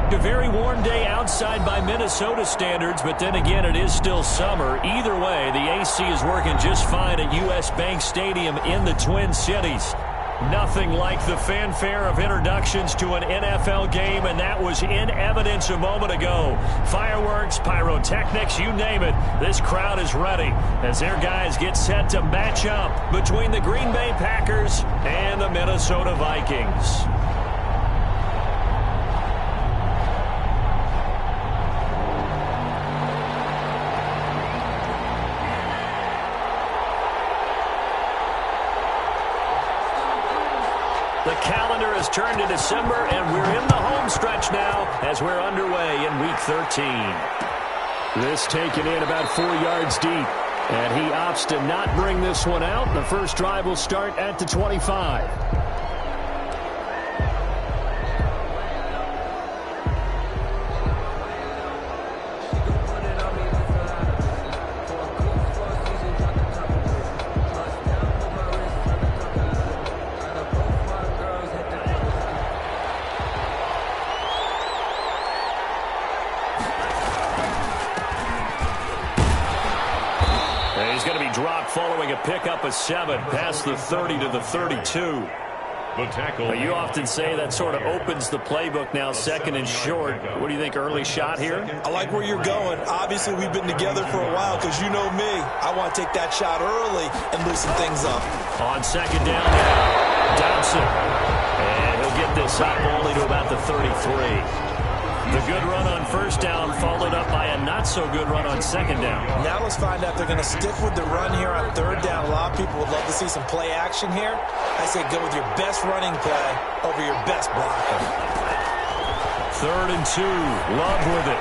A very warm day outside by Minnesota standards, but then again, it is still summer. Either way, the AC is working just fine at U.S. Bank Stadium in the Twin Cities. Nothing like the fanfare of introductions to an NFL game, and that was in evidence a moment ago. Fireworks, pyrotechnics, you name it. This crowd is ready as their guys get set to match up between the Green Bay Packers and the Minnesota Vikings. The calendar has turned to December, and we're in the home stretch now as we're underway in Week 13. This taken in about 4 yards deep, and he opts to not bring this one out. The first drive will start at the 25. Following a pickup of 7 past the 30 to the 32. The tackle. You often say that sort of opens the playbook now, second and short. What do you think, early shot here? I like where you're going. Obviously, we've been together for a while because you know me. I want to take that shot early and loosen things up. On second down now, Dobson. And he'll get this up only to about the 33. The good run on first down followed up by a not-so-good run on second down. Now let's find out if they're going to stick with the run here on third down. A lot of people would love to see some play action here. I say go with your best running play over your best blocker. 3rd and 2. Love with it.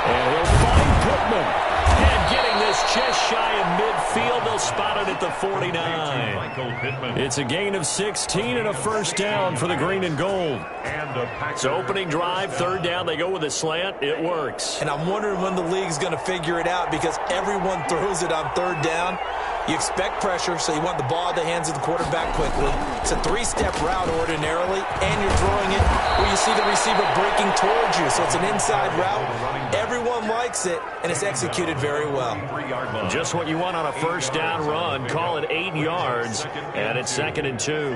And he'll find Pittman. And getting this just shy of midfield. They'll spot it at the 49. It's a gain of 16 and a first down for the green and gold. So opening drive, third down, they go with a slant. It works. And I'm wondering when the league's going to figure it out because everyone throws it on third down. You expect pressure, so you want the ball in the hands of the quarterback quickly. It's a 3-step route ordinarily, and you're throwing it where you see the receiver breaking towards you. So it's an inside route. Everyone likes it, and it's executed very well. Just what you want on a first down run. Call it 8 yards, and it's 2nd and 2.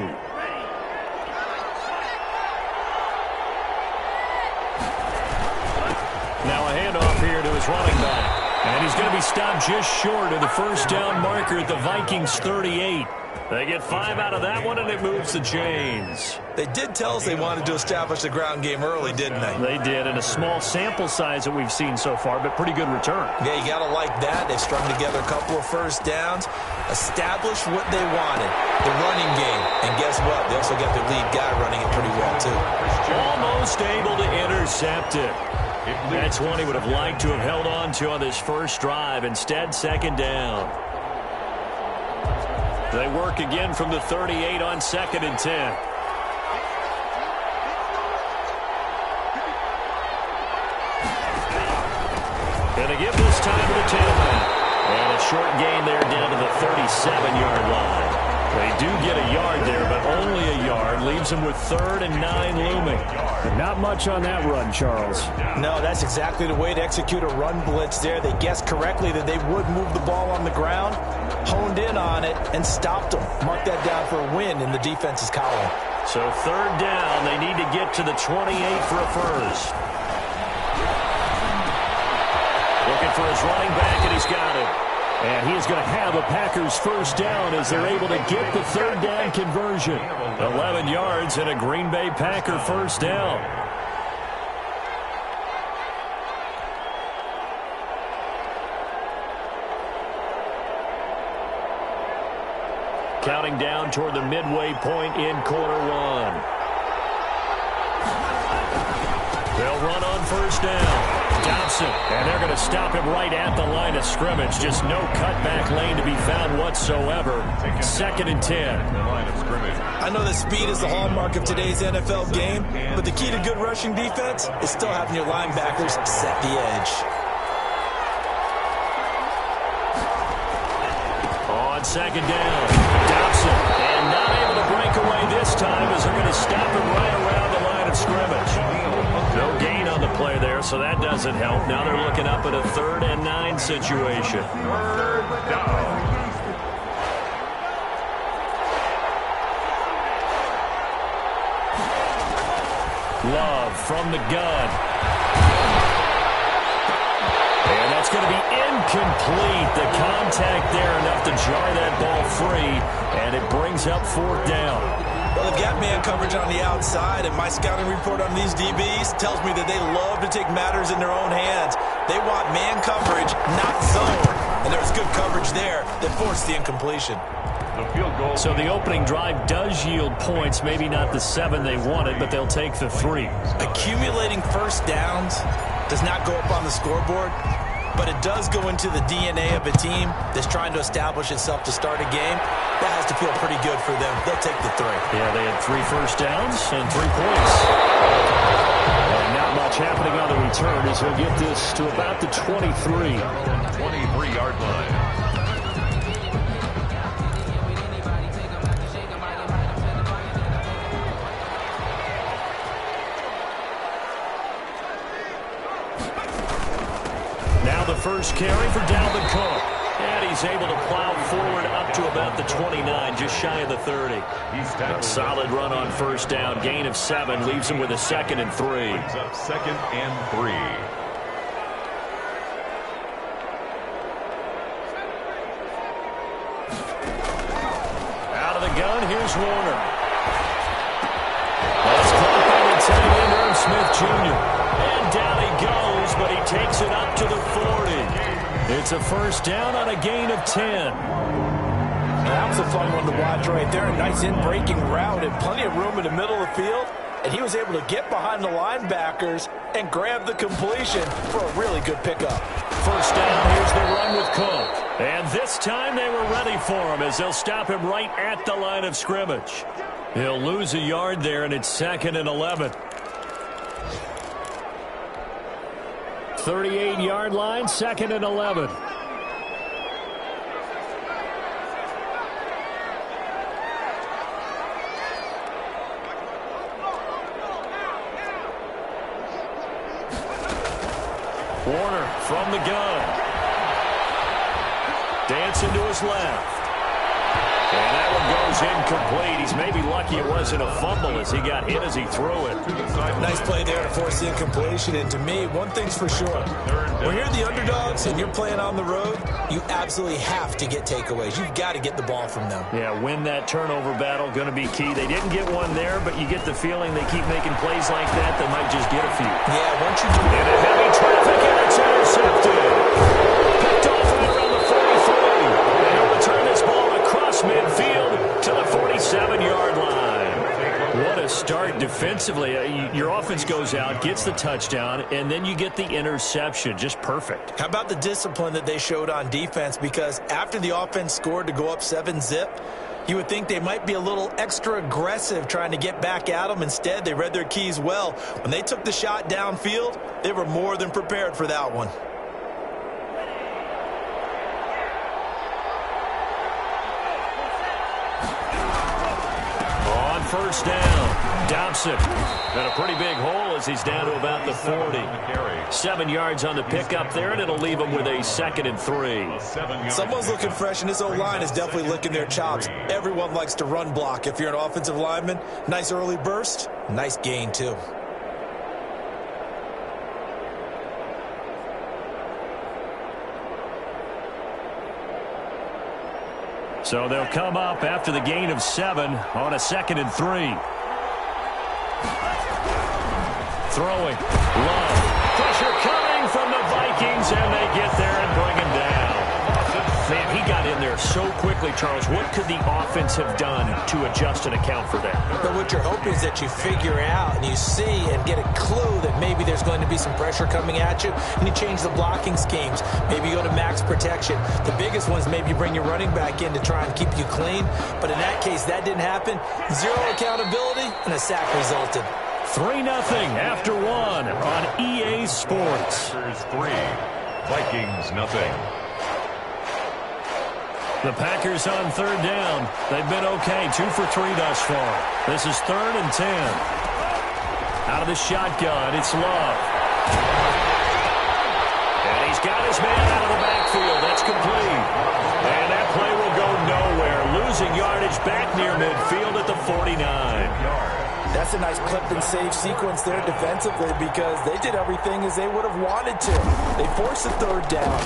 Now a handoff here to his running back. And he's going to be stopped just short of the first down marker at the Vikings 38. They get 5 out of that one, and it moves the chains. They did tell us they wanted to establish the ground game early, didn't they? They did, and a small sample size that we've seen so far, but pretty good return. Yeah, you got to like that. They've strung together a couple of first downs, established what they wanted, the running game. And guess what? They also got their lead guy running it pretty well, too. Almost able to intercept it. That's one he would have liked to have held on to on this first drive. Instead, second down. They work again from the 38 on 2nd and 10. And they give this time to the tailback. And a short gain there down to the 37-yard line. They do get a yard there, but only a yard. Leaves them with 3rd and 9 looming. Not much on that run, Charles. No, that's exactly the way to execute a run blitz there. They guessed correctly that they would move the ball on the ground, honed in on it, and stopped them. Mark that down for a win in the defense's column. So 3rd down, they need to get to the 28 for a first. Looking for his running back, and he's got it. And he is going to have a Packers first down as they're able to get the 3rd down conversion. 11 yards and a Green Bay Packer first down. Counting down toward the midway point in quarter 1. They'll run on first down. Dobson, and they're going to stop him right at the line of scrimmage. Just no cutback lane to be found whatsoever. 2nd and 10. I know that speed is the hallmark of today's NFL game, but the key to good rushing defense is still having your linebackers set the edge. On second down, Dobson, and not able to break away this time as they're going to stop him right around the line line of scrimmage. No gain on the play there, so that doesn't help. Now they're looking up at a 3rd and 9 situation. Third down. Love from the gun. And that's going to be incomplete. The contact there enough to jar that ball free, and it brings up 4th down. Well, they've got man coverage on the outside, and my scouting report on these DBs tells me that they love to take matters in their own hands. They want man coverage, not zone. And there's good coverage there that forced the incompletion. The field goal. So the opening drive does yield points, maybe not the 7 they wanted, but they'll take the 3. Accumulating first downs does not go up on the scoreboard, but it does go into the DNA of a team that's trying to establish itself to start a game. That has to feel pretty good for them. They'll take the 3. Yeah, they had 3 first downs and 3 points. And not much happening on the return as he'll get this to about the 23. 23-yard line. Now the first carry for Dalvin Cook. And he's able to plow forward up to about the 29, just shy of the 30. A solid run on first down. Gain of 7 leaves him with a 2nd and 3. Brings up 2nd and 3. Out of the gun, here's Warner. That's caught by the tight end, Irv Smith Jr. And down he goes, but he takes it up to the 40. It's a first down on a gain of 10. That was a fun one to watch right there. A nice in-breaking route and plenty of room in the middle of the field. And he was able to get behind the linebackers and grab the completion for a really good pickup. First down, here's the run with Cook. And this time they were ready for him as they'll stop him right at the line of scrimmage. He'll lose a yard there, and it's 2nd and 11. 38-yard line, 2nd and 11. Warner from the gun. Dancing to his left. And that one goes incomplete. He's maybe lucky it wasn't a fumble as he got hit as he threw it. Nice play there to force the incompletion. And to me, one thing's for sure. When you're the underdogs and you're playing on the road, you absolutely have to get takeaways. You've got to get the ball from them. Yeah, win that turnover battle, going to be key. They didn't get one there, but you get the feeling they keep making plays like that, they might just get a few. Yeah, once you do in a heavy traffic, and it's intercepted. Picked off right around the 43. And he'll return this ball across midfield to the 47-yard line. What a start defensively. Your offense goes out, gets the touchdown, and then you get the interception. Just perfect. How about the discipline that they showed on defense? Because after the offense scored to go up 7-zip, you would think they might be a little extra aggressive trying to get back at them. Instead, they read their keys well. When they took the shot downfield, they were more than prepared for that one. First down, Dobson. Got a pretty big hole as he's down to about the 40. 7 yards on the pickup there, and it'll leave him with a 2nd and 3. Someone's looking fresh, and this O-line is definitely licking their chops. Everyone likes to run block. If you're an offensive lineman, nice early burst, nice gain too. So they'll come up after the gain of 7 on a 2nd and 3. Throwing. Love. Pressure coming from the Vikings, and they get there and bring him down. Man, he got in there so quickly, Charles. What could the offense have done to adjust and account for that? But what you're hoping is that you figure out and you see and get a clue that maybe there's going to be some pressure coming at you, and you change the blocking schemes. Maybe you go to max protection. The biggest one is maybe you bring your running back in to try and keep you clean. But in that case, that didn't happen. Zero accountability, and a sack resulted. 3-0 after 1 on EA Sports. 3, Vikings nothing. The Packers on 3rd down. They've been okay, 2 for 3 thus far. This is 3rd and 10. Out of the shotgun, it's Love. And he's got his man out of the backfield. That's complete. And that play will go nowhere. Losing yardage back near midfield at the 49. That's a nice clip and save sequence there defensively because they did everything as they would have wanted to. They forced the third down,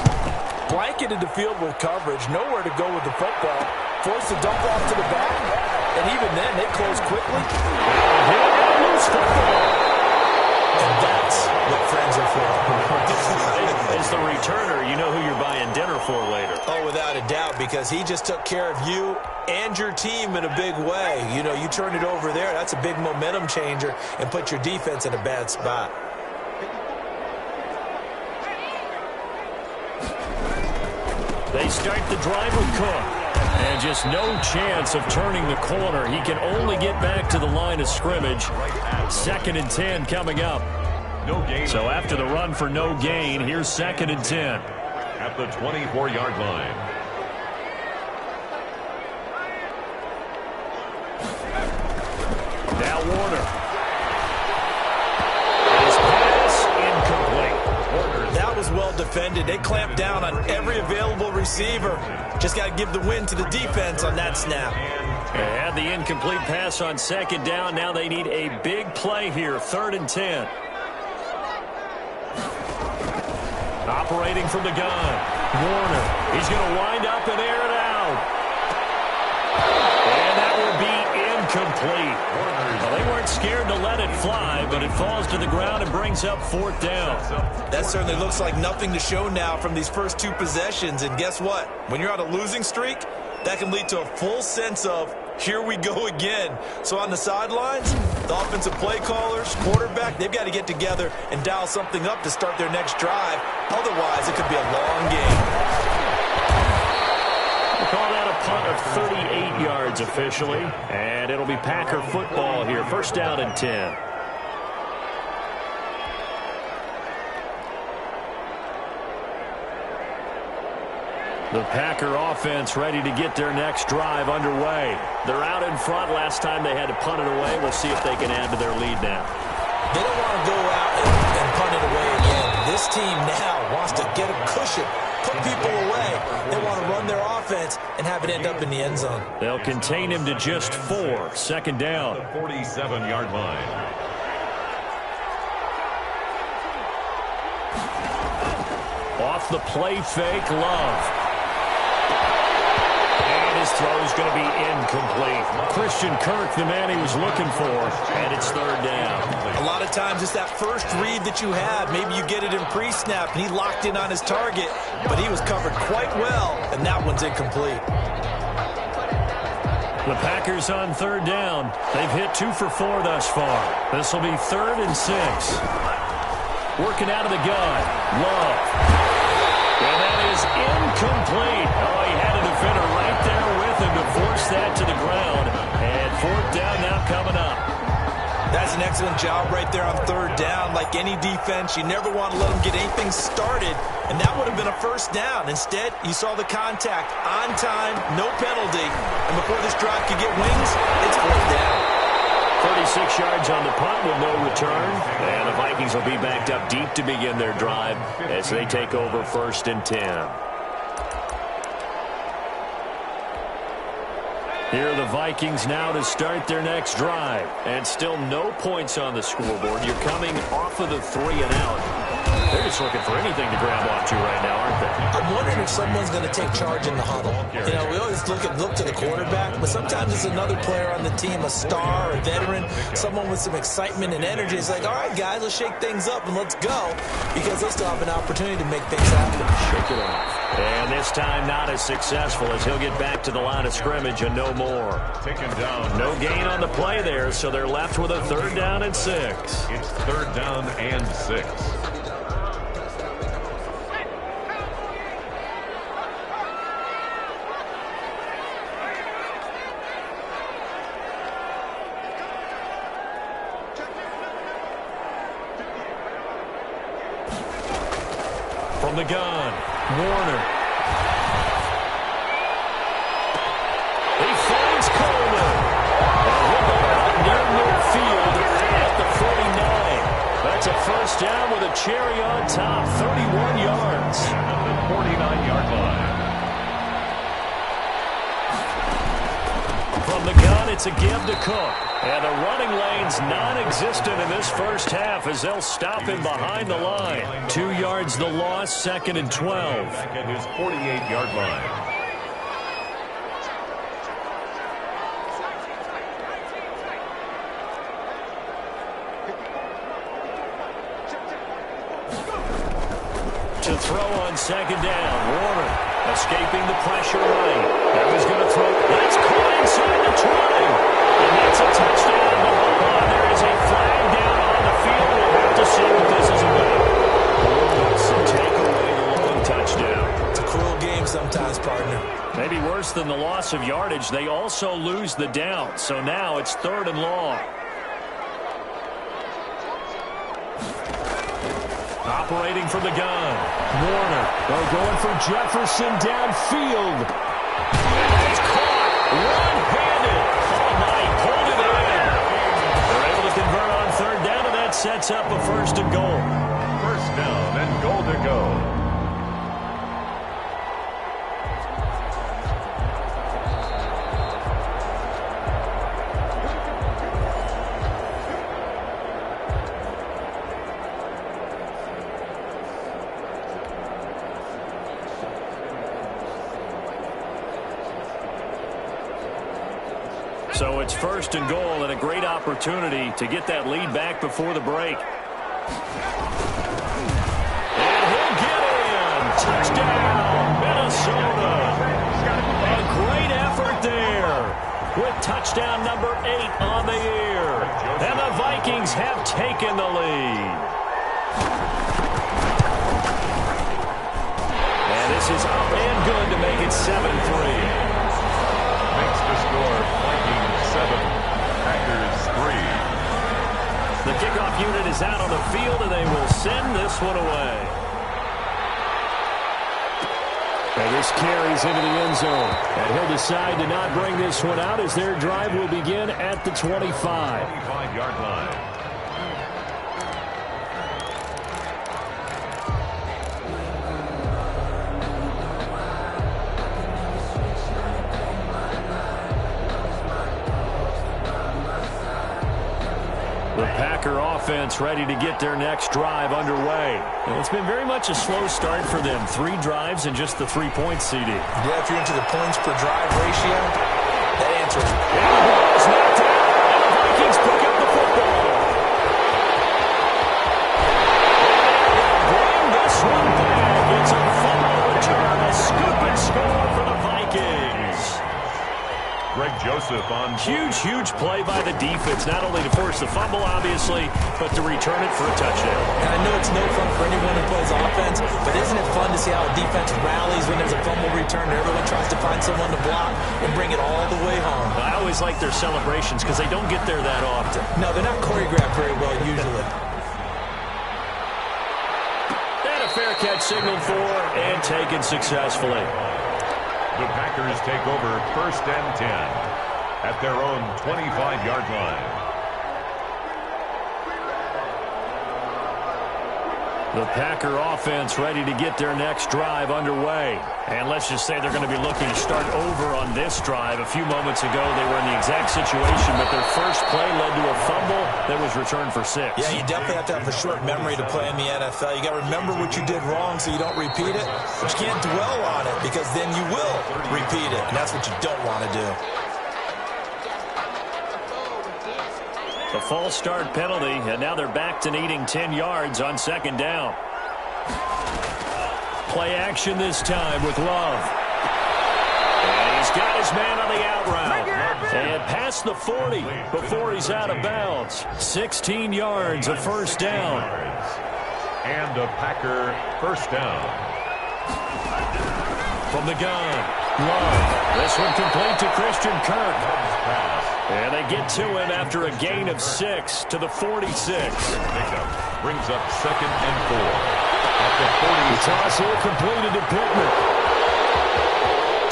blanketed the field with coverage, nowhere to go with the football, forced the dump off to the back, and even then they closed quickly. Here we go, loose football. And that's what friends are for. As the returner, you know who you're buying dinner for later. Oh, without a doubt, because he just took care of you and your team in a big way. You know, you turned it over there. That's a big momentum changer and put your defense in a bad spot. They start the drive with Cook. And just no chance of turning the corner. He can only get back to the line of scrimmage. 2nd and 10 coming up. No gain. So after the run for no gain, here's 2nd and 10. At the 24-yard line. Now Warner. His pass incomplete. That was well defended. They clamped down on every available receiver. Just got to give the win to the defense on that snap. They had the incomplete pass on 2nd down. Now they need a big play here. 3rd and 10. Operating from the gun. Warner. He's going to wind up and air it out. And that will be incomplete. Well, they weren't scared to let it fly, but it falls to the ground and brings up 4th down. That certainly looks like nothing to show now from these first 2 possessions. And guess what? When you're on a losing streak, that can lead to a full sense of, here we go again. So on the sidelines, the offensive play callers, quarterback, they've got to get together and dial something up to start their next drive. Otherwise, it could be a long game. We'll call that a punt of 38 yards officially. And it'll be Packer football here. 1st down and 10. The Packer offense ready to get their next drive underway. They're out in front. Last time they had to punt it away. We'll see if they can add to their lead now. They don't want to go out and punt it away again. This team now wants to get a cushion, put people away. They want to run their offense and have it end up in the end zone. They'll contain him to just 4. 2nd down. The 47-yard line. Off the play fake, Love. His throw is going to be incomplete. Christian Kirk, the man he was looking for, and it's 3rd down. A lot of times it's that first read that you have. Maybe you get it in pre-snap, and he locked in on his target, but he was covered quite well, and that one's incomplete. The Packers on 3rd down. They've hit 2 for 4 thus far. This will be 3rd and 6. Working out of the gun. Love. And that is incomplete. Oh, he had a defender right there with him to force that to the ground. And 4th down now coming up. That's an excellent job right there on 3rd down. Like any defense, you never want to let them get anything started. And that would have been a 1st down. Instead, you saw the contact on time, no penalty. And before this drive could get wings, it's 4th down. 36 yards on the punt with no return. And the Vikings will be backed up deep to begin their drive as they take over 1st and 10. Here are the Vikings now to start their next drive. And still no points on the scoreboard. You're coming off of the 3 and out. They're just looking for anything to grab onto right now, aren't they? I'm wondering if someone's going to take charge in the huddle. You know, we always look to the quarterback, but sometimes it's another player on the team, a star, a veteran, someone with some excitement and energy. It's like, all right, guys, let's shake things up and let's go, because they still have an opportunity to make things happen. Shake it off. And this time not as successful as he'll get back to the line of scrimmage and no more. Taken down. No gain on the play there, so they're left with a 3rd down and 6. It's 3rd down and 6. From the gun, Warner. He finds Coleman. And he'll go out near midfield at the 49. touchdown with a cherry on top, 31 yards. At the 49-yard line. From the gun, it's a give to Cook. And the running lane's non-existent in this first half as they'll stop him behind the line. 2 yards the loss, 2nd and 12. Back at his 48-yard line. To throw on 2nd down. Warner escaping the pressure right. Now he's going to throw. That's caught inside the 20. And that's a touchdown. But hold on, there is a flag down on the field. We'll have to see what this is about. So take away the long touchdown. It's a cruel game sometimes, partner. Maybe worse than the loss of yardage, they also lose the down. So now it's 3rd and long. Operating from the gun. Warner. They're going for Jefferson downfield. And it's caught. One-handed. Oh, my. Pulled it in. They're able to convert on 3rd down, and that sets up a 1st and goal. 1st down and goal to go. So it's 1st and goal and a great opportunity to get that lead back before the break. And he'll get in. Touchdown, Minnesota. A great effort there with touchdown number 8 on the year. And the Vikings have taken the lead. And this is up and good to make it 7-3. Makes the score Vikings 7, Packers 3. The kickoff unit is out on the field, and they will send this one away. And this carries into the end zone. And he'll decide to not bring this one out as their drive will begin at the 25. 25-yard line. The Packer offense ready to get their next drive underway. And it's been very much a slow start for them. 3 drives and just the 3-point CD. Yeah, if you're into the points per drive ratio, that answer is... And the ball is knocked out, and the Vikings pick up the football. And bring this one back. It's a fumble return, a scoop and score for the Vikings. Greg Joseph on. Huge play by the defense, not only to force the fumble, obviously, but to return it for a touchdown. And I know it's no fun for anyone who plays offense, but isn't it fun to see how a defense rallies when there's a fumble return and everyone tries to find someone to block and bring it all the way home? I always like their celebrations because they don't get there that often. No, they're not choreographed very well usually. And a fair catch signaled for and taken successfully. The Packers take over 1st and 10 at their own 25-yard line. The Packer offense ready to get their next drive underway. And let's just say they're going to be looking to start over on this drive. A few moments ago, they were in the exact situation, but their first play led to a fumble that was returned for 6. Yeah, you definitely have to have a short memory to play in the NFL. You got to remember what you did wrong so you don't repeat it, but you can't dwell on it because then you will repeat it, and that's what you don't want to do. The false start penalty, and now they're back to needing 10 yards on 2nd down. Play action this time with Love. And he's got his man on the out route. And past the 40 before he's out of bounds. 16 yards, a 1st down. And a Packer 1st down. From the gun, Love. This one complete to Christian Kirk. And they get to him after a gain of 6 to the 46. Pickup brings up 2nd and 4. At the 40. The toss here completed to Pittman.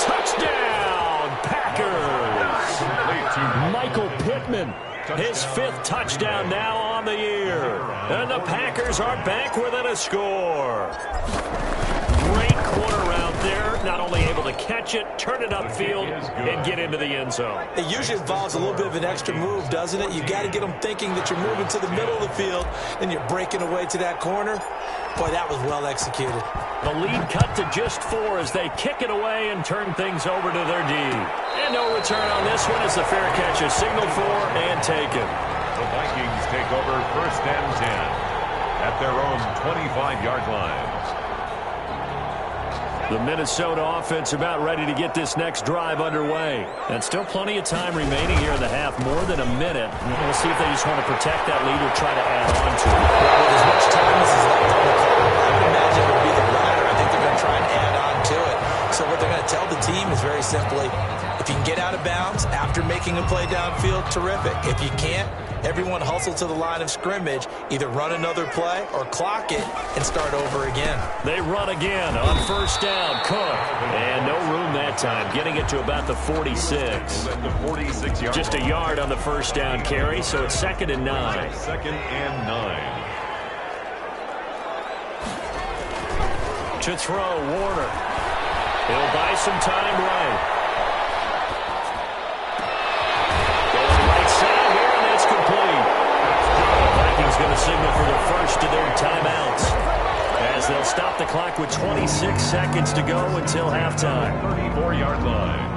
Touchdown, Packers! Michael Pittman His 5th touchdown now on the year. And the Packers are back within a score. Great corner route there. Not only able to catch it, turn it upfield, and get into the end zone. It usually involves a little bit of an extra move, doesn't it? You got to get them thinking that you're moving to the middle of the field, and you're breaking away to that corner. Boy, that was well executed. The lead cut to just 4 as they kick it away and turn things over to their D. And no return on this one as the fair catch is signaled for and taken. The Vikings take over 1st and 10 at their own 25-yard line. The Minnesota offense about ready to get this next drive underway. And still plenty of time remaining here in the half, more than a minute. We'll see if they just want to protect that lead or try to add on to it. Well, with as much time as is left on the clock, I would imagine it would be the latter. I think they're going to try and add on to it. So what they're going to tell the team is very simply, if you can get out of bounds after making a play downfield, terrific. If you can't, everyone hustle to the line of scrimmage, either run another play or clock it and start over again. They run again on 1st down. Cook. And no room that time, getting it to about the 46. Just a yard on the 1st down carry, so it's 2nd and 9. 2nd and 9. To throw, Warner. He'll buy some time right. Going right side here, and that's complete. The Vikings going to signal for the first of their timeouts, as they'll stop the clock with 26 seconds to go until halftime. 34-yard line.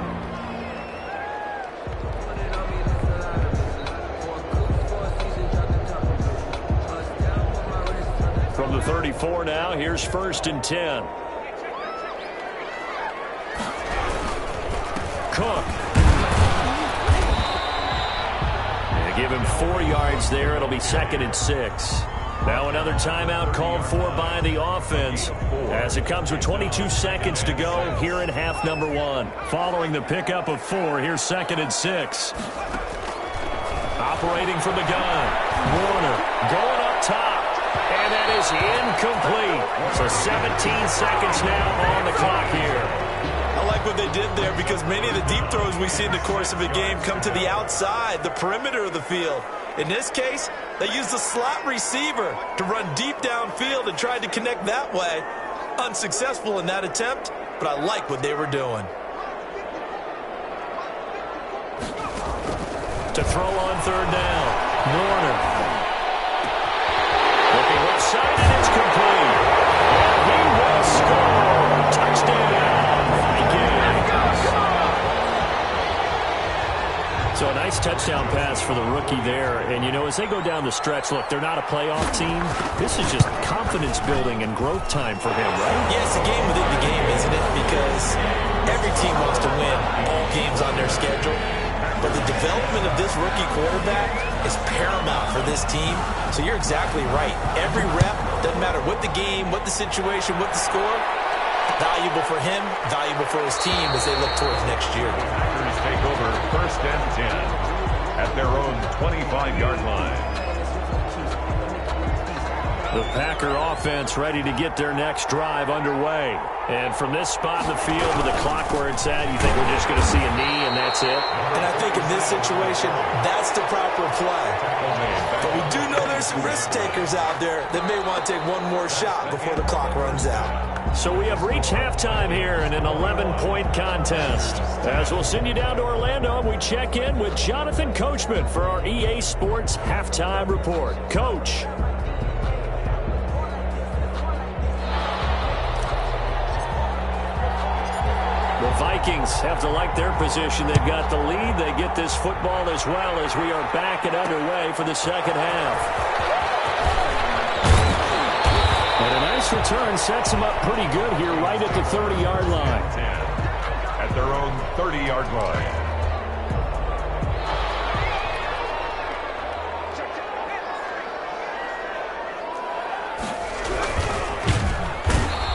From the 34 now, here's 1st and 10. Cook. They give him 4 yards there. It'll be 2nd and 6. Now another timeout called for by the offense as it comes with 22 seconds to go here in half number 1. Following the pickup of 4, here's 2nd and 6. Operating from the gun. Warner going up top. And that is incomplete. So 17 seconds now on the clock here. I like what they did there because many of the deep throws we see in the course of a game come to the outside, the perimeter of the field. In this case, they used the slot receiver to run deep downfield and tried to connect that way. Unsuccessful in that attempt, but I like what they were doing. To throw on 3rd down, Warner. Looking left side, and it's complete. And he will score. Touchdown. So a nice touchdown pass for the rookie there. And, you know, as they go down the stretch, look, they're not a playoff team. This is just confidence building and growth time for him, right? Yeah, it's a game within the game, isn't it? Because every team wants to win all games on their schedule. But the development of this rookie quarterback is paramount for this team. So you're exactly right. Every rep, doesn't matter what the game, what the situation, what the score, valuable for him, valuable for his team as they look towards next year. Packers take over 1st and 10 at their own 25-yard line. The Packer offense ready to get their next drive underway. And from this spot in the field with the clock where it's at, you think we're just going to see a knee and that's it? And I think in this situation, that's the proper play. But we do know there's some risk takers out there that may want to take one more shot before the clock runs out. So we have reached halftime here in an 11-point contest. As we'll send you down to Orlando, we check in with Jonathan Coachman for our EA Sports Halftime Report. Coach. The Vikings have to like their position. They've got the lead. They get this football as well as we are back and underway for the second half. And a nice return sets them up pretty good here right at the 30-yard line. At their own 30-yard line.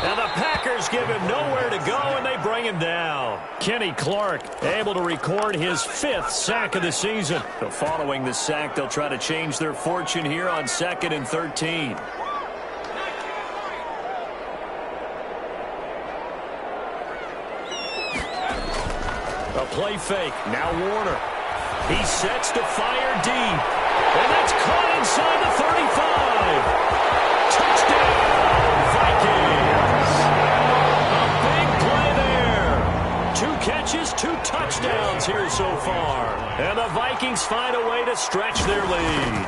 And the Packers give him nowhere to go, and they bring him down. Kenny Clark able to record his 5th sack of the season. But following the sack, they'll try to change their fortune here on 2nd and 13. A play fake. Now Warner. He sets to fire deep. And that's caught inside the 35. Touchdown, Vikings. A big play there. 2 catches, 2 touchdowns here so far. And the Vikings find a way to stretch their lead.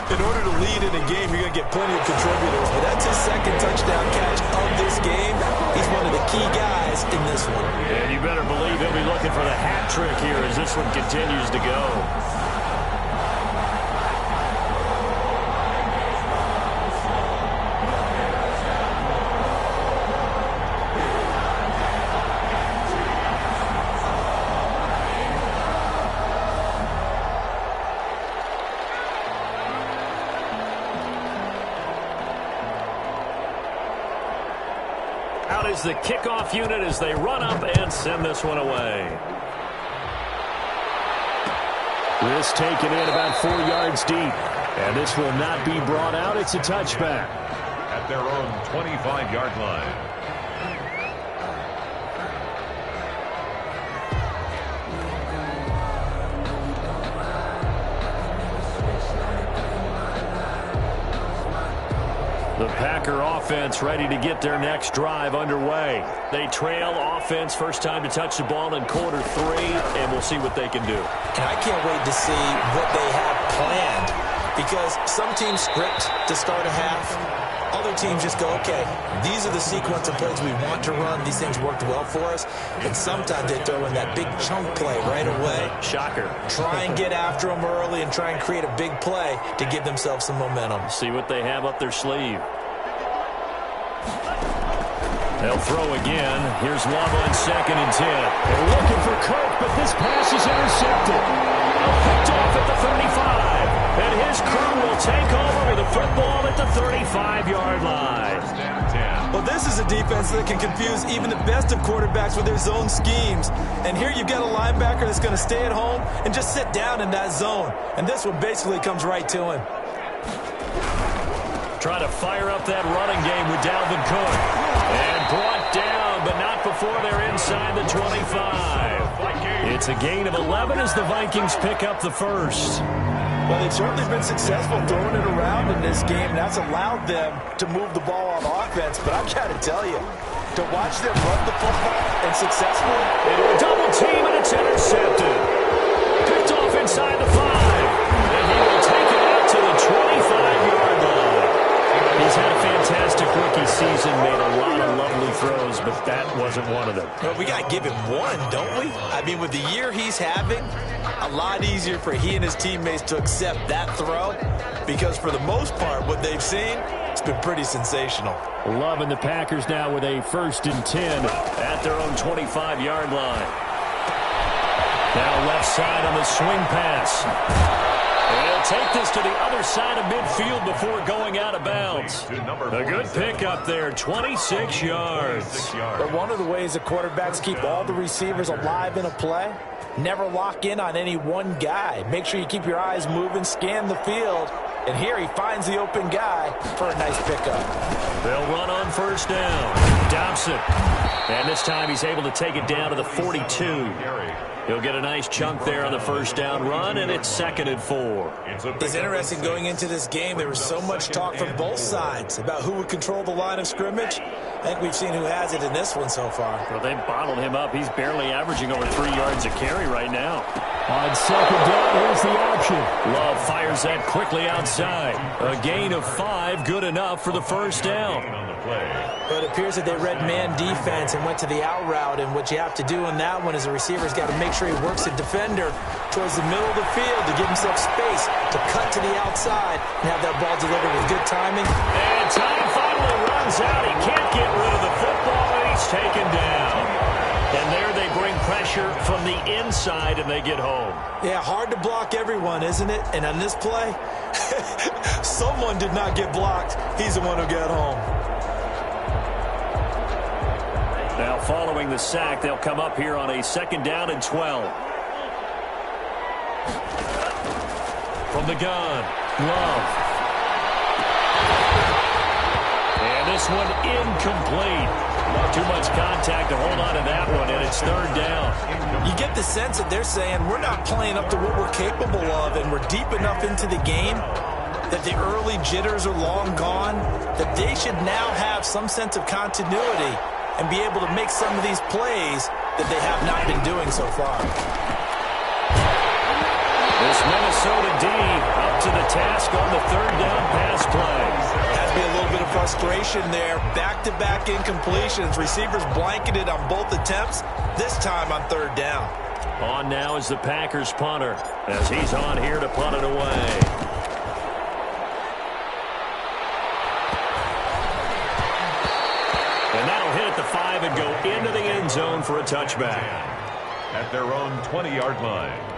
In order to lead in a game, you're going to get plenty of contributors. But that's his second touchdown catch of this game. He's one of the key guys in this one. And you better believe he'll be looking for the hat trick here as this one continues to go. Out is the kickoff unit as they run up and send this one away. This taken in about 4 yards deep. And this will not be brought out. It's a touchback. At their own 25-yard line. The Packer offense ready to get their next drive underway. They trail offense first time to touch the ball in quarter 3, and we'll see what they can do. And I can't wait to see what they have planned, because some teams script to start a half. Other teams just go, okay, these are the sequence of plays we want to run. These things worked well for us. And sometimes they throw in that big chunk play right away. Shocker. Try and get after them early and try and create a big play to give themselves some momentum. See what they have up their sleeve. They'll throw again. Here's Love on 2nd and 10. They're looking for Kirk, but this pass is intercepted. Picked off at the 35. And his crew will take over with the football at the 35-yard line. Well, this is a defense that can confuse even the best of quarterbacks with their zone schemes. And here you've got a linebacker that's going to stay at home and just sit down in that zone. And this one basically comes right to him. Try to fire up that running game with Dalvin Cook. And brought down, but not before they're inside the 25. It's a gain of 11 as the Vikings pick up the first. Well, they've certainly been successful throwing it around in this game. That's allowed them to move the ball on offense. But I've got to tell you, to watch them run the football and successfully. Into a double team, and it's intercepted. Picked off inside the 5. And he will take it out to the 25-yard line. He's had a fantastic rookie season, made a lot of lovely throws, but that wasn't one of them. Well, we got to give him one, don't we? I mean, with the year he's having, a lot easier for he and his teammates to accept that throw, because for the most part, what they've seen, it's been pretty sensational. Loving the Packers now with a 1st and 10 at their own 25-yard line. Now left side on the swing pass. They'll take this to the other side of midfield before going out of bounds. A good pick up there, 26 yards. But one of the ways that quarterbacks keep all the receivers alive in a play, never lock in on any one guy. Make sure you keep your eyes moving, scan the field. And here he finds the open guy for a nice pickup. They'll run on 1st down. Dobson. And this time he's able to take it down to the 42. He'll get a nice chunk there on the 1st down run, and it's 2nd and 4. It's interesting going into this game. There was so much talk from both sides about who would control the line of scrimmage. I think we've seen who has it in this one so far. Well, they've bottled him up. He's barely averaging over 3 yards a carry right now. On 2nd down, here's the option. Love fires that quickly outside. A gain of 5, good enough for the 1st down. But it appears that they read man defense and went to the out route, and what you have to do on that one is the receiver's got to make sure he works the defender towards the middle of the field to give himself space to cut to the outside and have that ball delivered with good timing. And time finally runs out. He can't get rid of the football, and he's taken down. And there they bring pressure from the inside, and they get home. Yeah, hard to block everyone, isn't it? And on this play, someone did not get blocked. He's the one who got home. Now, following the sack, they'll come up here on a 2nd down and 12. From the gun, Love. And this one incomplete. Too much contact to hold on to that one, and it's third down. You get the sense that they're saying we're not playing up to what we're capable of, and we're deep enough into the game that the early jitters are long gone, that they should now have some sense of continuity and be able to make some of these plays that they have not been doing so far. This Minnesota D up to the task on the third down pass play. Has to be a little bit of frustration there. Back-to-back incompletions. Receivers blanketed on both attempts, this time on third down. On now is the Packers punter as he's on here to punt it away. And that'll hit at the 5 and go into the end zone for a touchback. At their own 20-yard line.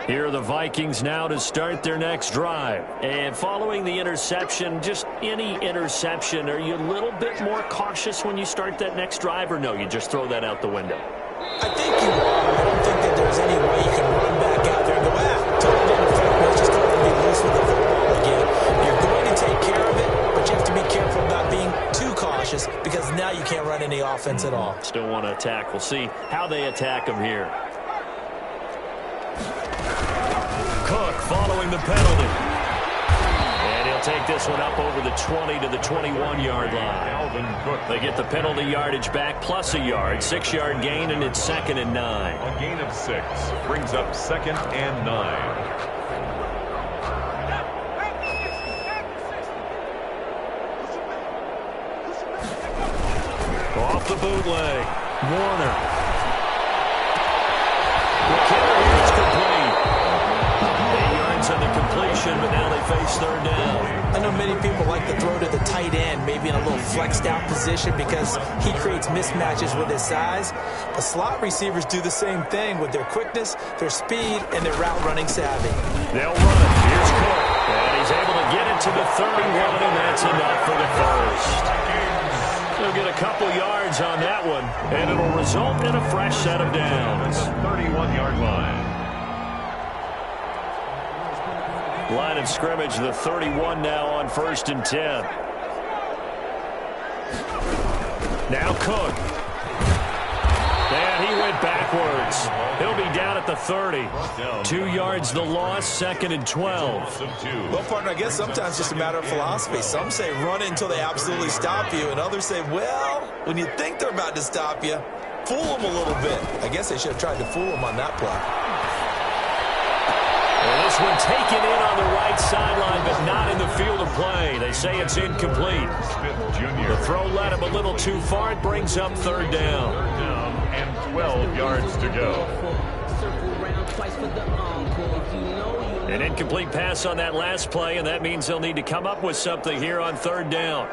Here are the Vikings now to start their next drive. And following the interception, just any interception, are you a little bit more cautious when you start that next drive, or no, you just throw that out the window? I think you are. I don't think that there's any way you can run back out there and go, total didn't affect me. Let's just go ahead and be loose with the football again. You're going to take care of it, but you have to be careful about being too cautious because now you can't run any offense at all. Still want to attack. We'll see how they attack them here. Cook following the penalty. And he'll take this one up over the 20 to the 21-yard line. They get the penalty yardage back plus a yard. 6-yard gain, and it's 2nd and 9. A gain of 6 brings up 2nd and 9. Off the bootleg. Warner. The carry is complete. 8 yards on the completion, but now they face third down. I know many people like to throw to the tight end, maybe in a little flexed out position because he creates mismatches with his size. But slot receivers do the same thing with their quickness, their speed, and their route running savvy. They'll run it. Here's Cook. And he's able to get it to the 31, and that's enough for the first. They'll get a couple yards on that one, and it'll result in a fresh set of downs. 31-yard line. Line of scrimmage, the 31 now on 1st and 10. Now Cook. And he went backwards. He'll be down at the 30. 2 yards the loss, 2nd and 12. Well, partner, I guess sometimes it's just a matter of philosophy. Some say run it until they absolutely stop you, and others say, well, when you think they're about to stop you, fool them a little bit. I guess they should have tried to fool them on that play. Well, this one taken in on the right sideline, but not in the field of play. They say it's incomplete. The throw led him a little too far. It brings up third down. And 12 yards to go. An incomplete pass on that last play, and that means they'll need to come up with something here on third down.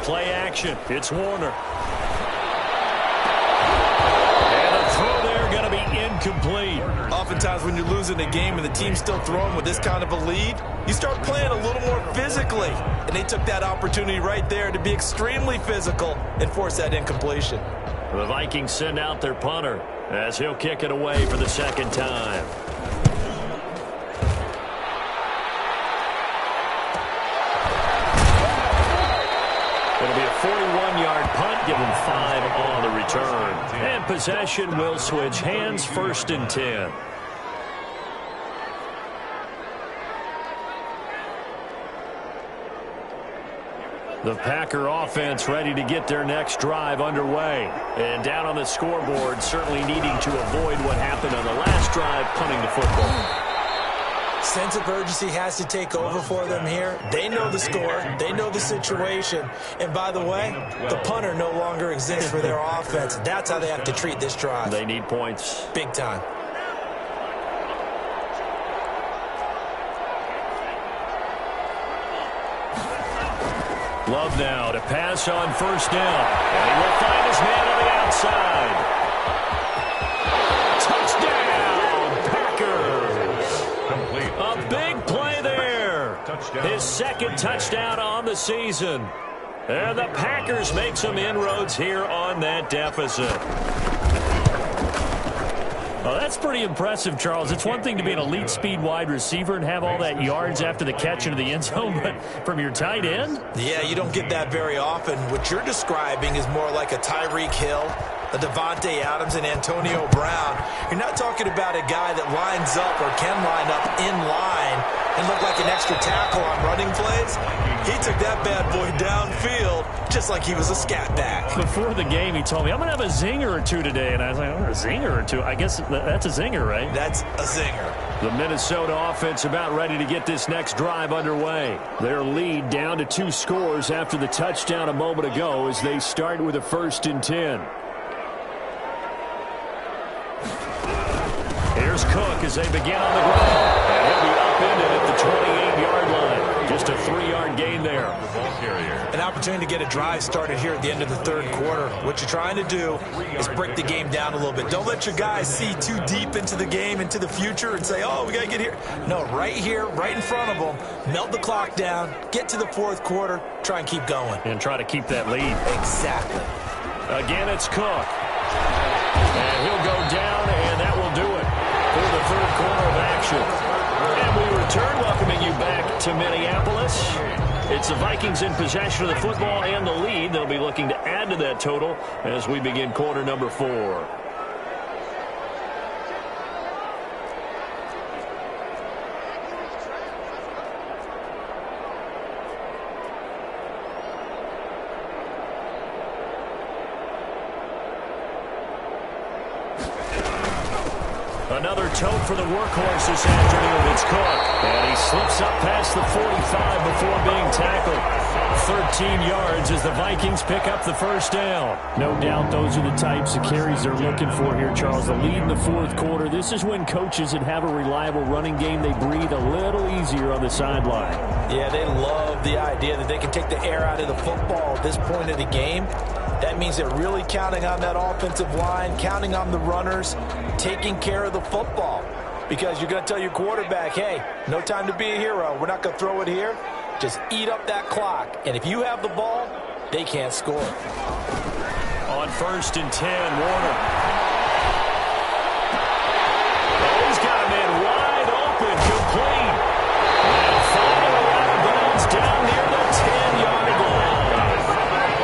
Play action. It's Warner. And the throw there going to be incomplete. Oftentimes when you're losing a game and the team's still throwing with this kind of a lead, you start playing a little more physically. And they took that opportunity right there to be extremely physical and force that incompletion. The Vikings send out their punter as he'll kick it away for the second time. It'll be a 41-yard punt, give him 5 on the return. And possession will switch hands, 1st and 10. The Packer offense ready to get their next drive underway. And down on the scoreboard, certainly needing to avoid what happened on the last drive, punting the football. Sense of urgency has to take over for them here. They know the score. They know the situation. And by the way, the punter no longer exists for their offense. That's how they have to treat this drive. They need points. Big time. Love now to pass on first down. And he will find his man on the outside. Touchdown, Packers. Complete. A big play there. Touchdown. His second touchdown on the season. And the Packers make some inroads here on that deficit. Well, that's pretty impressive, Charles. It's one thing to be an elite speed wide receiver and have all that yards after the catch into the end zone, but from your tight end? Yeah, you don't get that very often. What you're describing is more like a Tyreek Hill, a Devontae Adams, and Antonio Brown. You're not talking about a guy that lines up or can line up in line and look like an extra tackle on running plays. He took that bad boy downfield just like he was a scat back. Before the game, he told me, I'm going to have a zinger or two today. And I was like, oh, a zinger or two? I guess that's a zinger, right? That's a zinger. The Minnesota offense about ready to get this next drive underway. Their lead down to 2 scores after the touchdown a moment ago as they start with a 1st and 10. Here's Cook as they begin on the ground. And he'll be upended at the 28-yard line. Just a 3-yard gain there. An opportunity to get a drive started here at the end of the 3rd quarter. What you're trying to do is break the game down a little bit. Don't let your guys see too deep into the game, into the future, and say, oh, we got to get here. No, right here, right in front of them, melt the clock down, get to the 4th quarter, try and keep going. And try to keep that lead. Exactly. Again, it's Cook. And he'll go down, and that will do it for the 3rd quarter of action. And we return, welcoming you back to Minneapolis. It's the Vikings in possession of the football and the lead. They'll be looking to add to that total as we begin quarter number 4. Another tote for the workhorse this afternoon. It's Cook. And he slips up past the 45 before being tackled. 13 yards as the Vikings pick up the 1st down. No doubt those are the types of carries they're looking for here, Charles. The lead in the 4th quarter. This is when coaches that have a reliable running game, they breathe a little easier on the sideline. Yeah, they love the idea that they can take the air out of the football at this point of the game. That means they're really counting on that offensive line, counting on the runners, taking care of the football. Because you're going to tell your quarterback, hey, no time to be a hero. We're not going to throw it here. Just eat up that clock. And if you have the ball, they can't score. On 1st and 10, Warner. Oh, he's got a man wide open, complete. And finally out of bounds down near the 10-yard line.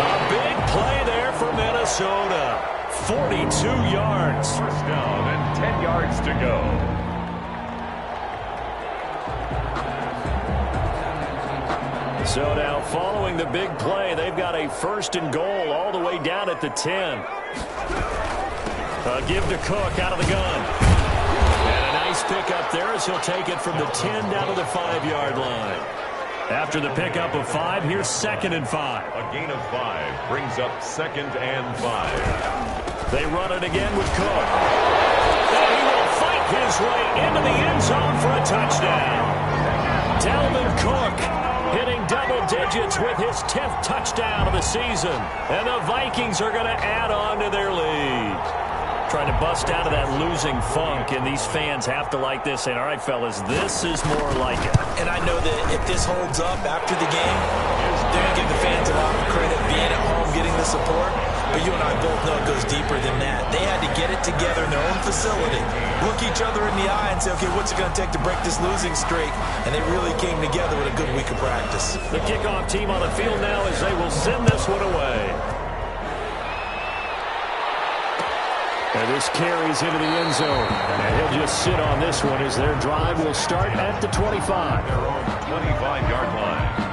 A big play there for Minnesota. 42 yards. 1st down and 10 yards to go. So now following the big play, they've got a 1st and goal all the way down at the 10. A give to Cook out of the gun. And a nice pick up there as he'll take it from the 10 down to the 5-yard line. After the pickup of 5, here's 2nd and 5. A gain of 5 brings up 2nd and 5. They run it again with Cook. And he will fight his way into the end zone for a touchdown. Dalvin Cook hitting double digits with his 10th touchdown of the season. And the Vikings are going to add on to their lead. Trying to bust out of that losing funk, and these fans have to like this. And all right, fellas, this is more like it. And I know that if this holds up after the game, they're going to give the fans a lot of credit being at home, getting the support. But you and I both know it goes deeper than that. They had to get it together in their own facility, look each other in the eye and say, okay, what's it going to take to break this losing streak? And they really came together with a good week of practice. The kickoff team on the field now as they will send this one away. And this carries into the end zone. And he'll just sit on this one as their drive will start at the 25. Their own 25-yard line.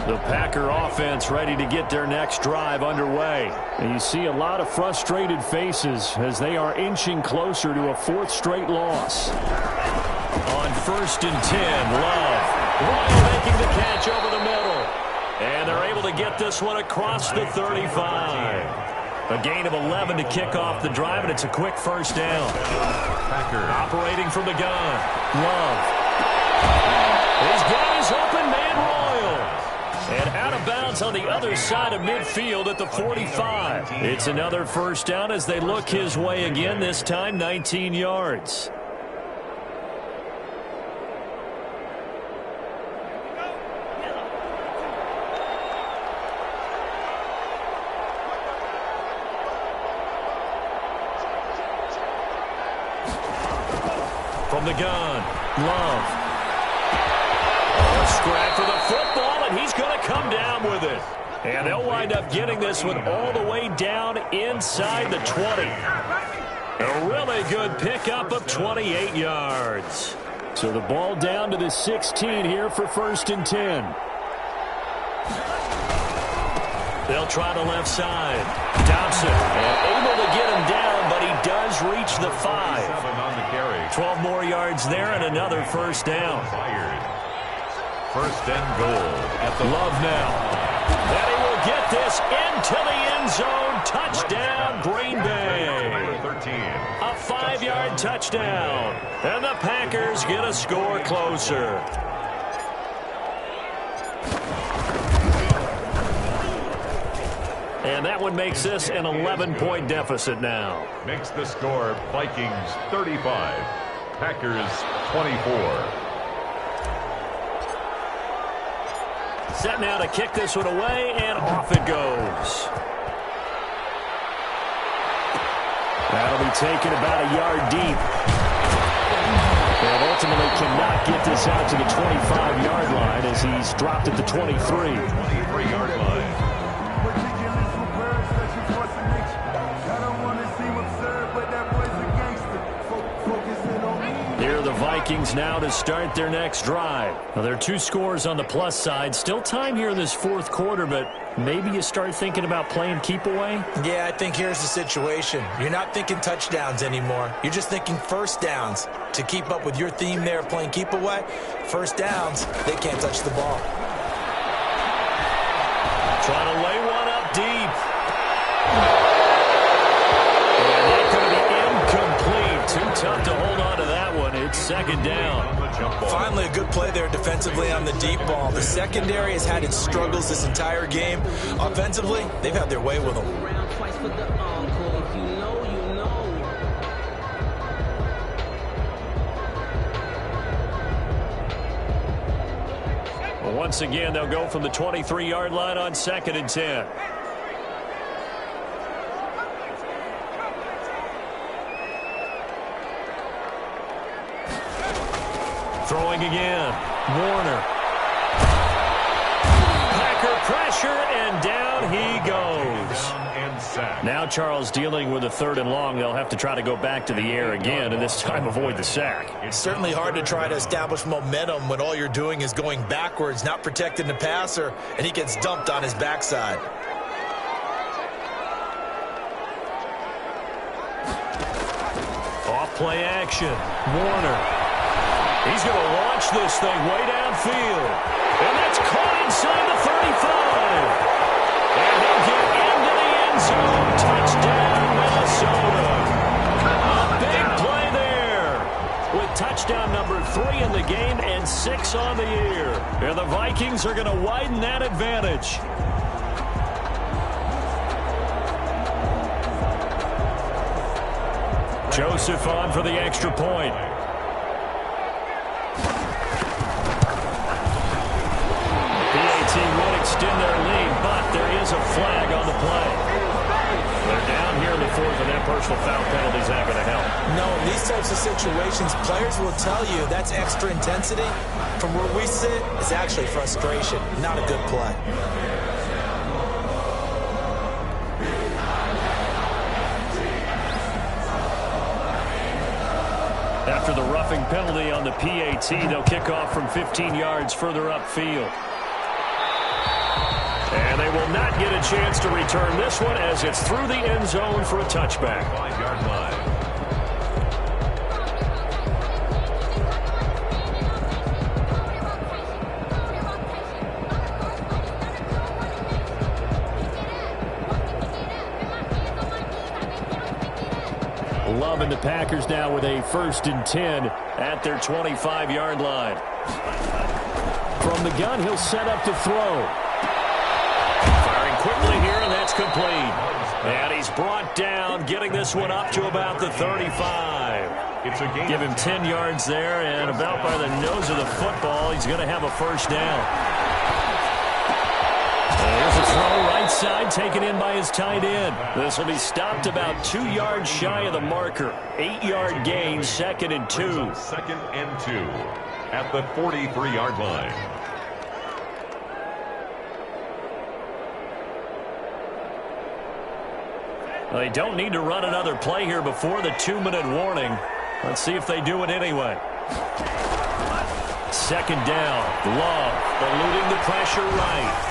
The Packer offense ready to get their next drive underway. And you see a lot of frustrated faces as they are inching closer to a 4th straight loss. On 1st and 10, Love. Ryan making the catch over the middle. And they're able to get this one across the 35. A gain of 11 to kick off the drive, and it's a quick first down. Packers. Operating from the gun. Love. He's got his open man Royal. And out of bounds on the other side of midfield at the 45. It's another first down as they look his way again, this time 19 yards. From the gun, Love. A scrap for the football, and he's going to come down with it. And they'll wind up getting this one all the way down inside the 20. A really good pickup of 28 yards. So the ball down to the 16 here for 1st and 10. They'll try the left side. Dobson, and able to get him down, but he does reach the 5. 12 more yards there and another first down. First and goal at the Love now. And he will get this into the end zone. Touchdown, Green Bay. 13. A 5-yard touchdown. And the Packers get a score closer. And that one makes this an 11-point deficit now. Makes the score Vikings 35, Packers 24. Set now to kick this one away, and off it goes. That'll be taken about a yard deep. And ultimately cannot get this out to the 25-yard line as he's dropped at the 23. 23-yard line. Here are the Vikings now to start their next drive. Now, there are 2 scores on the plus side. Still time here in this 4th quarter, but maybe you start thinking about playing keep away? Yeah, I think here's the situation. You're not thinking touchdowns anymore. You're just thinking first downs. To keep up with your theme there of playing keep away, first downs, they can't touch the ball. Trying to lay one up deep. And that's going to be incomplete. Too tough to hold on to that one. It's 2nd down. Finally, a good play there defensively on the deep ball. The secondary has had its struggles this entire game. Offensively, they've had their way with them. Well, once again, they'll go from the 23-yard line on 2nd and 10. Throwing again. Warner. Packer pressure, and down he goes. Now Charles dealing with a 3rd and long. They'll have to try to go back to the air again, and this time avoid the sack. It's certainly hard to try to establish momentum when all you're doing is going backwards, not protecting the passer, and he gets dumped on his backside. Off play action. Warner. He's going to launch this thing way downfield. And that's caught inside the 35. And he'll get into the end zone. Touchdown, Minnesota. A big play there. With touchdown number 3 in the game and 6 on the year. And the Vikings are going to widen that advantage. Joseph on for the extra point. Would extend their lead, but there is a flag on the play. They're down here in the 4th, and that personal foul penalty is not going to help. No, in these types of situations, players will tell you that's extra intensity. From where we sit, it's actually frustration, not a good play. After the roughing penalty on the PAT, they'll kick off from 15 yards further upfield. And they will not get a chance to return this one as it's through the end zone for a touchback. 5-yard line. Love and the Packers now with a 1st and 10 at their 25-yard line. From the gun, he'll set up to throw. Firing quickly here, and that's complete. And he's brought down, getting this one up to about the 35. Give him 10 yards there, and about by the nose of the football, he's going to have a 1st down. Here's a throw right side, taken in by his tight end. This will be stopped about 2 yards shy of the marker. 8-yard gain, 2nd and 2. 2nd and 2 at the 43-yard line. They don't need to run another play here before the 2-minute warning. Let's see if they do it anyway. 2nd down. Love eluding the pressure right.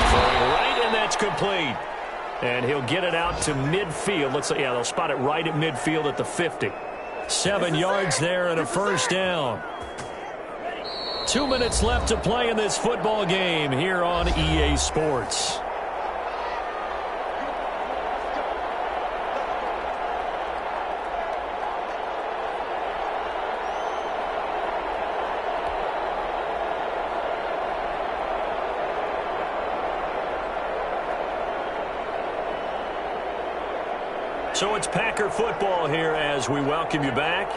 Throwing right, and that's complete. And he'll get it out to midfield. Looks like, yeah, they'll spot it right at midfield at the 50. 7 yards there and a 1st down. 2 minutes left to play in this football game here on EA Sports. So it's Packer football here as we welcome you back.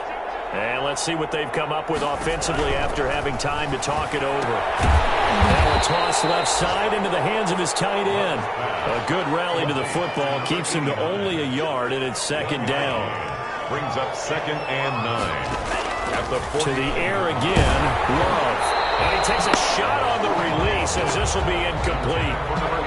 And let's see what they've come up with offensively after having time to talk it over. Now a toss left side into the hands of his tight end. A good rally to the football keeps him to only a yard, and it's 2nd down. Brings up 2nd and 9. At the 40. To the air again, Love. And he takes a shot on the release as this will be incomplete.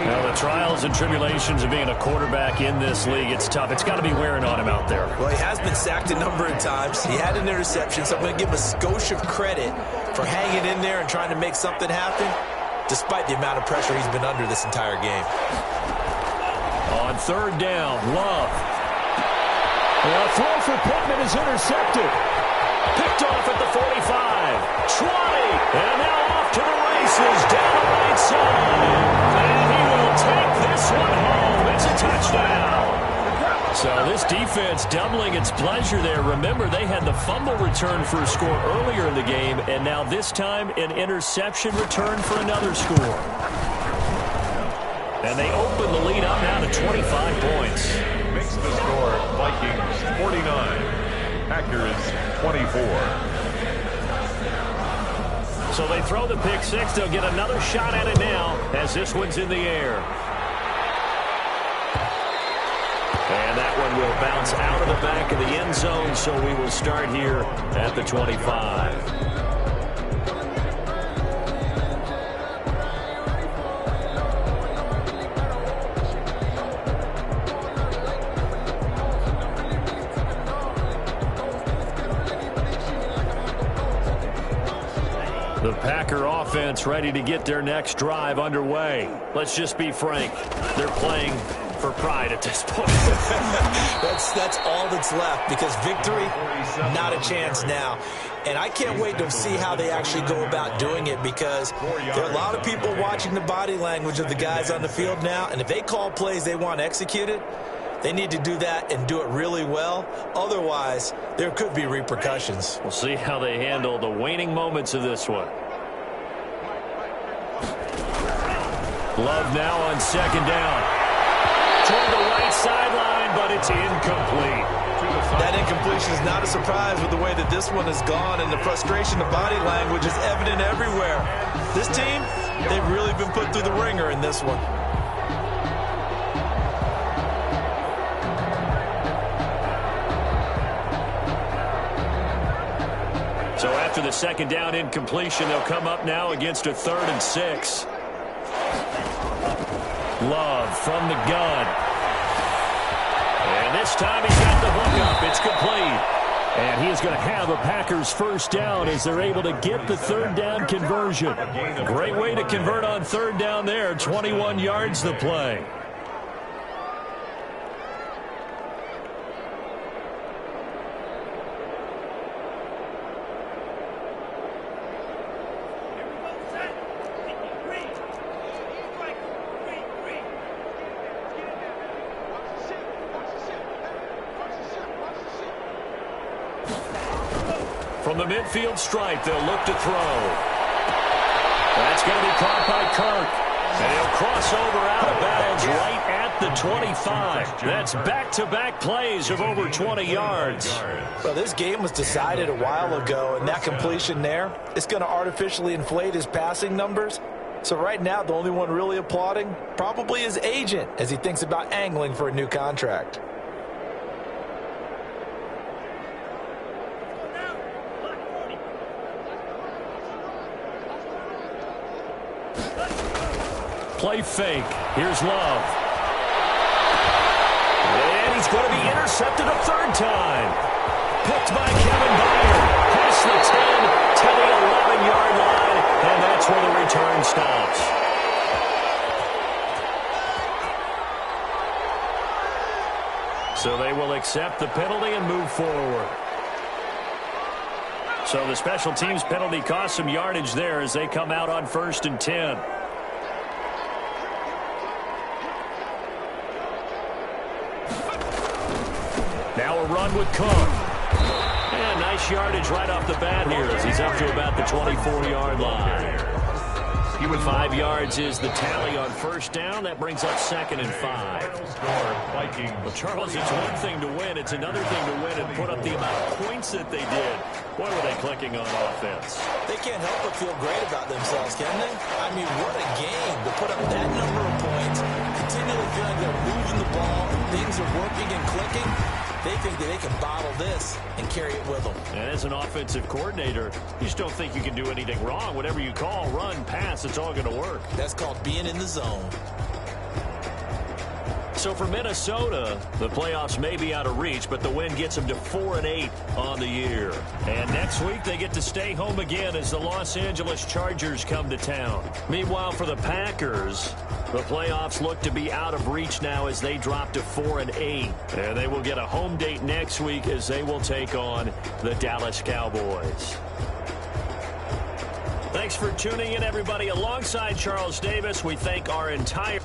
Now, the trials and tribulations of being a quarterback in this league, it's tough. It's got to be wearing on him out there. Well, he has been sacked a number of times. He had an interception, so I'm going to give him a skosh of credit for hanging in there and trying to make something happen, despite the amount of pressure he's been under this entire game. On 3rd down, Love. A throw for Pittman is intercepted. Picked off at the 45. 20. And now off to the races down the right side. And he will take this one home. It's a touchdown. So this defense doubling its pleasure there. Remember, they had the fumble return for a score earlier in the game, and now this time an interception return for another score. And they open the lead up now to 25 points. Makes the score Vikings 49. Packers 24. So they throw the pick six. They'll get another shot at it now as this one's in the air. And that one will bounce out of the back of the end zone, so we will start here at the 25. The Packer offense ready to get their next drive underway. Let's just be frank. They're playing for pride at this point. That's all that's left, because victory, not a chance now. And I can't wait to see how they actually go about doing it, because there are a lot of people watching the body language of the guys on the field now, and if they call plays they want executed, they need to do that and do it really well. Otherwise, there could be repercussions. We'll see how they handle the waning moments of this one. Love now on second down. Toward the right sideline, but it's incomplete. That incompletion is not a surprise with the way that this one has gone, and the frustration of body language is evident everywhere. This team, they've really been put through the ringer in this one. So after the second down incompletion, they'll come up now against a 3rd and 6. Love from the gun. And this time he's got the hook up. It's complete. And he is going to have a Packers first down as they're able to get the 3rd down conversion. Great way to convert on 3rd down there. 21 yards the play. the midfield stripe, they'll look to throw. That's going to be caught by Kirk. And he'll cross over out of bounds right at the 25. That's back-to-back plays of over 20 yards. Well, this game was decided a while ago, and that completion there, it's going to artificially inflate his passing numbers. So right now, the only one really applauding probably his agent as he thinks about angling for a new contract. Play fake. Here's Love. And he's going to be intercepted a third time. Picked by Kevin Byard. Past the 10 to the 11-yard line. And that's where the return stops. So they will accept the penalty and move forward. So the special teams penalty cost some yardage there as they come out on 1st and 10. Now a run with Cook. And nice yardage right off the bat here as he's up to about the 24-yard line. 5 yards is the tally on 1st down. That brings up 2nd and 5. Well, Charles, it's one thing to win. It's another thing to win and put up the amount of points that they did. Boy, were they clicking on offense. They can't help but feel great about themselves, can they? I mean, what a game to put up that number of points, continually feeling they're moving the ball, things are working and clicking. They think that they can bottle this and carry it with them. And as an offensive coordinator, you just don't think you can do anything wrong. Whatever you call, run, pass, it's all going to work. That's called being in the zone. So for Minnesota, the playoffs may be out of reach, but the win gets them to 4-8 on the year. And next week, they get to stay home again as the Los Angeles Chargers come to town. Meanwhile, for the Packers, the playoffs look to be out of reach now as they drop to 4-8. And they will get a home date next week as they will take on the Dallas Cowboys. Thanks for tuning in, everybody. Alongside Charles Davis, we thank our entire